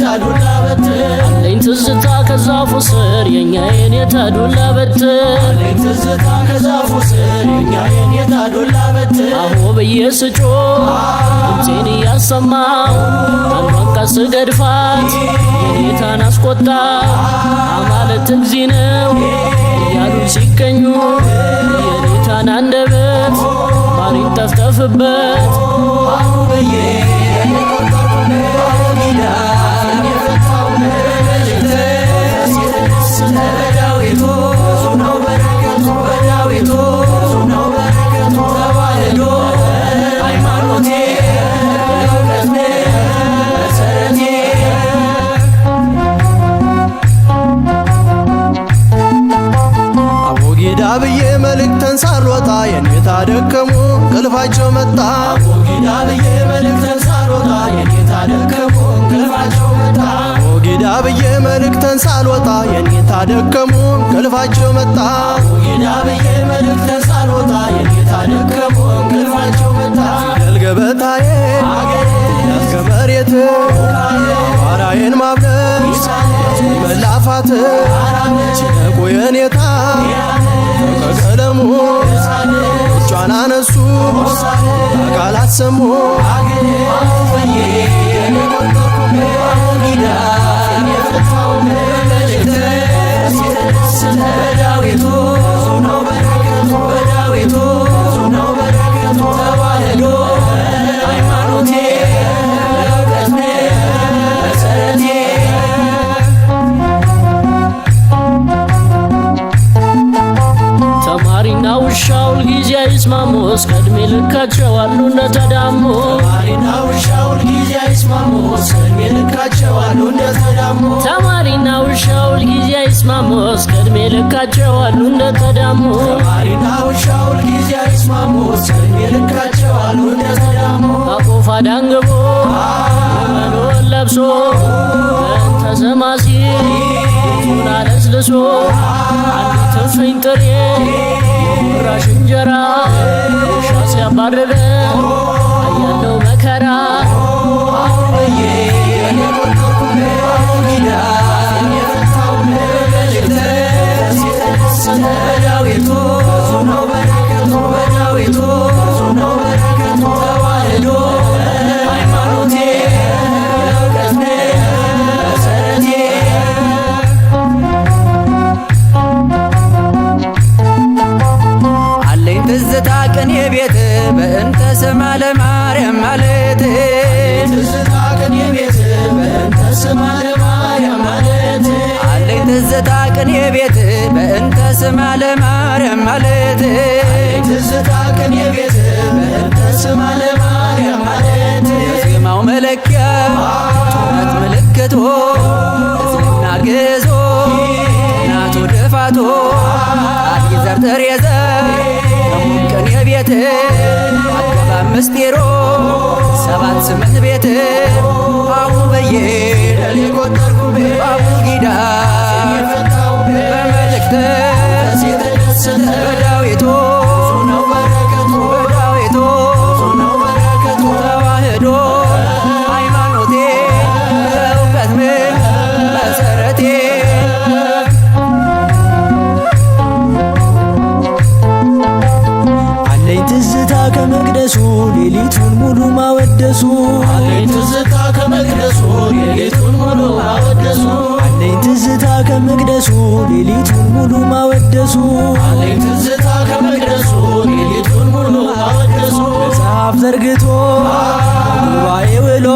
የኔታዱላ በትር አለኝ ትዝታ ከዛፉ ስር የኛ የኔታዱላ በትር አለኝ ትዝታ ከዛፉ ስር የኛ የኔታዱላ በትር አሁ ብዬ ስጮህ ድምፄን እያሰማሁ አንዷን ቀስ ገድፋት የኔታን አስቆጣሁ አማለት እግዚ ነው እያሉ ሲገኙ የኔታን አንደበት ማር ይንጠፍጠፍበት አሁ ብዬ በዳዊቱ ነው በረከቱ በዳዊቱ ነው በረከቱ ተዋህዶ ሃይማኖቴ እውቀት መሰረቴ አቦጊዳ ብዬ መልእክተን ሳልወጣ የኔታ ደከሙ እንቅልፋቸው መጣ አቦጊዳ ብዬ መልእክተን ሳልወጣ የኔታ ደከሙ እንቅልፋቸው መጣ አቦጊዳ ብዬ መልእክተን ሳልወጣ የኔታ ደከሙ እንቅልፋቸው መጣ አቦጊዳ ብዬ መልእክተን ሳልወጣ የኔታ ደከሙ እንቅልፋቸው መጣ ፊደል ገበታዬ ከመሬት አራዬን ማብለስ መላፋት ሲነቁ የኔታ ከቀለሙ እጇን አነሱ አካላት ሰሙ በዳዊቱ ነው በረከቱ በዳዊቱ ነው በረከቱ ተዋህዶ ሃይማኖቴ እውቀት መሰረቴ ተማሪና ውሻው ሁልጊዜ አይስማሙስ ከእድሜ ልካቸው አሉ እንደተዳሙ ተማሪና ውሻው ሁልጊዜ አይስማሙስ ከእድሜ ልካቸው አሉ እንደተዳሙ ተማሪና ውሻው ሁልጊዜ አይስማሙስ ከእድሜ ልካቸው አሉ እንደተዳሙ ተማሪና ውሻው ሁልጊዜ አይስማሙስ ከእድሜ ልካቸው አሉ እንደተዳሙ አቆፋ ዳንግቦ መኖን ለብሶ ተሰማሲ ቱን አለስልሶ አንድ ትፍኝ ጥሬ ራሽ እንጀራ ውሻ ሲያባርረ አያለው መከራ በዳዊቱ ነው በረከቱ በዳዊቱ ነው በረከቱ ተዋህዶ ሃይማኖቴ እውቀት መሰረቴ አለኝ ትዝታ ቅኔ ቤት በእንተ ስማ ለማርያም ማለት ትዝታ ቅኔ ቤት በእንተ ስማ ለማርያም ማለት አለኝ ትዝታ ቅኔ ቤት በእንተ ስማ ለማርያም ማለት ትዝታ ቅኔ ቤት በእንተ ስማ ለማርያም ማለት የዜማው መለኪያ ጩኸት ምልክቶ እዝልና ግዞ ናቶ ድፋቶ ቃል ይዘር ጥሬዘ ቅኔ ቤት አገባ ምስጢሮ 7-8 ቤት አቡ በዬ አቡጊዳ በመልእክት በዳዊቱ ነው በረከቱ በዳዊቱ ነው በረከቱ ተዋህዶ ሃይማኖቴ እውቀት መሰረቴ አለኝ ትዝታ ከመቅደሱ ሌሊቱን ሙሉ ማወደሱ አለኝ ትዝታ ከመቅደሱ ሌሊቱን ሙሉ ማወደሱ አለኝ ትዝታ ከመቅደሱ ሌሊቱን ሙሉ ማወደሱ አለኝ ትዝታ ከመቅደሱ ሌሊቱን ሙሉ ማወደሱ መጽሐፍ ዘርግቶ ጉባኤ ውሎ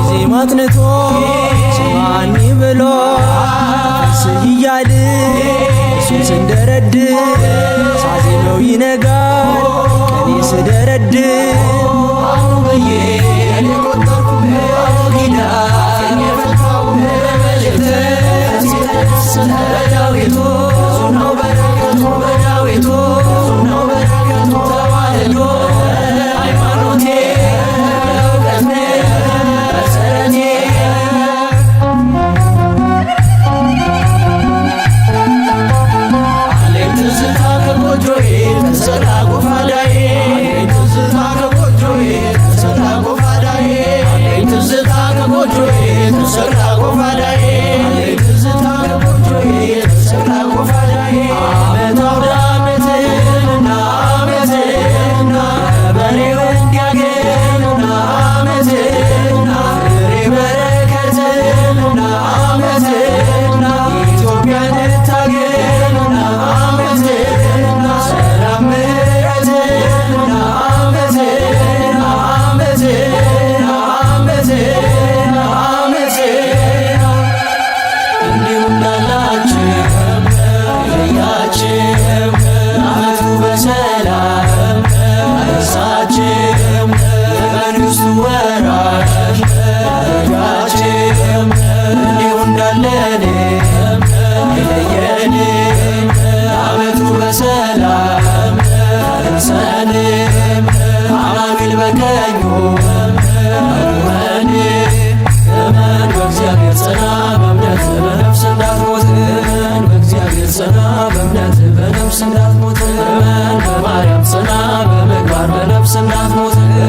ዜማ አጥንቶ ስማኒ ብሎ ስህ እያል እሱን ስንደረድ ሳዜመው ይነጋል ቀኔ ስደረድ አሁ ብዬ አቡጊዳ የፈታው በመልእክት በዳዊቱ ነው በረከቱ በዳዊቱ ነው በረከቱ ተዋህዶ ሃይማኖቴ እውቀት መሰረቴ አለኝ ትዝታ ከጎጆዬ ተሰራ ጎፋዳዬ አለኝ ትዝታ ከጎጆዬ ተሰራ ጎፋዳዬ አለኝ ትዝታ ከጎጆዬ ተሰቅላ ኮፋዳዬ ትዝታ ለቆንጆዬ ተሰቅላ ኮፋዳዬ አመት አውደ ዓመትህንና ዓመትህንና በሬው እንዲያገኝና ዓመትህንና ፍሬ በረከትህንና ዓመትህንና ኢትዮጵያን እንድታገኝና ዓመትህንና ሰላም ምሕረትህንና ዓመትህንና ዓመትህንና ዓመትህንና ዓመትህንና እንዲሁ እንዳላችሁ ለያችሁ ዓመቱ በሰላም አደረሳችሁ የመንግሥቱ ወራሽ ያደረጋችሁ እንዲሁ እንዳለን የለየን ዓመቱ በሰላም አደረሰን አማኑኤል በቀኙ አቁመን እመን በእግዚአብሔር ጽና በእምነት በነፍስ እንዳትሞት እመን በእግዚአብሔር ጽና በእምነት በነፍስ እንዳትሞት እመን በማርያም ጽና በምግባር በነፍስ እንዳትሞት እመን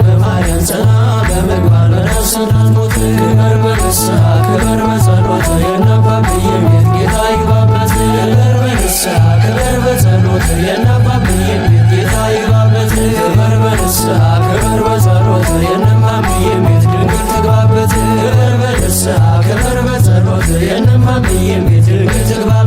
በማርያም ጽና በምግባር በነፍስ እንዳትሞት ክበር በንስሐ ክበር በጸሎት የነባብዬ ቤት ጌታ ይግባበት ክበር በንስሐ ክበር በጸሎት የነባብዬ ቤት ጌታ ይግባበት ክበር በንስሐ ክበር በጸሎት የነባብዬ ቤት ድንግል ትግባበት ክበር በንስሐ ክበር በጸሎት የነባብዬ ቤት ድንግል ትግባበት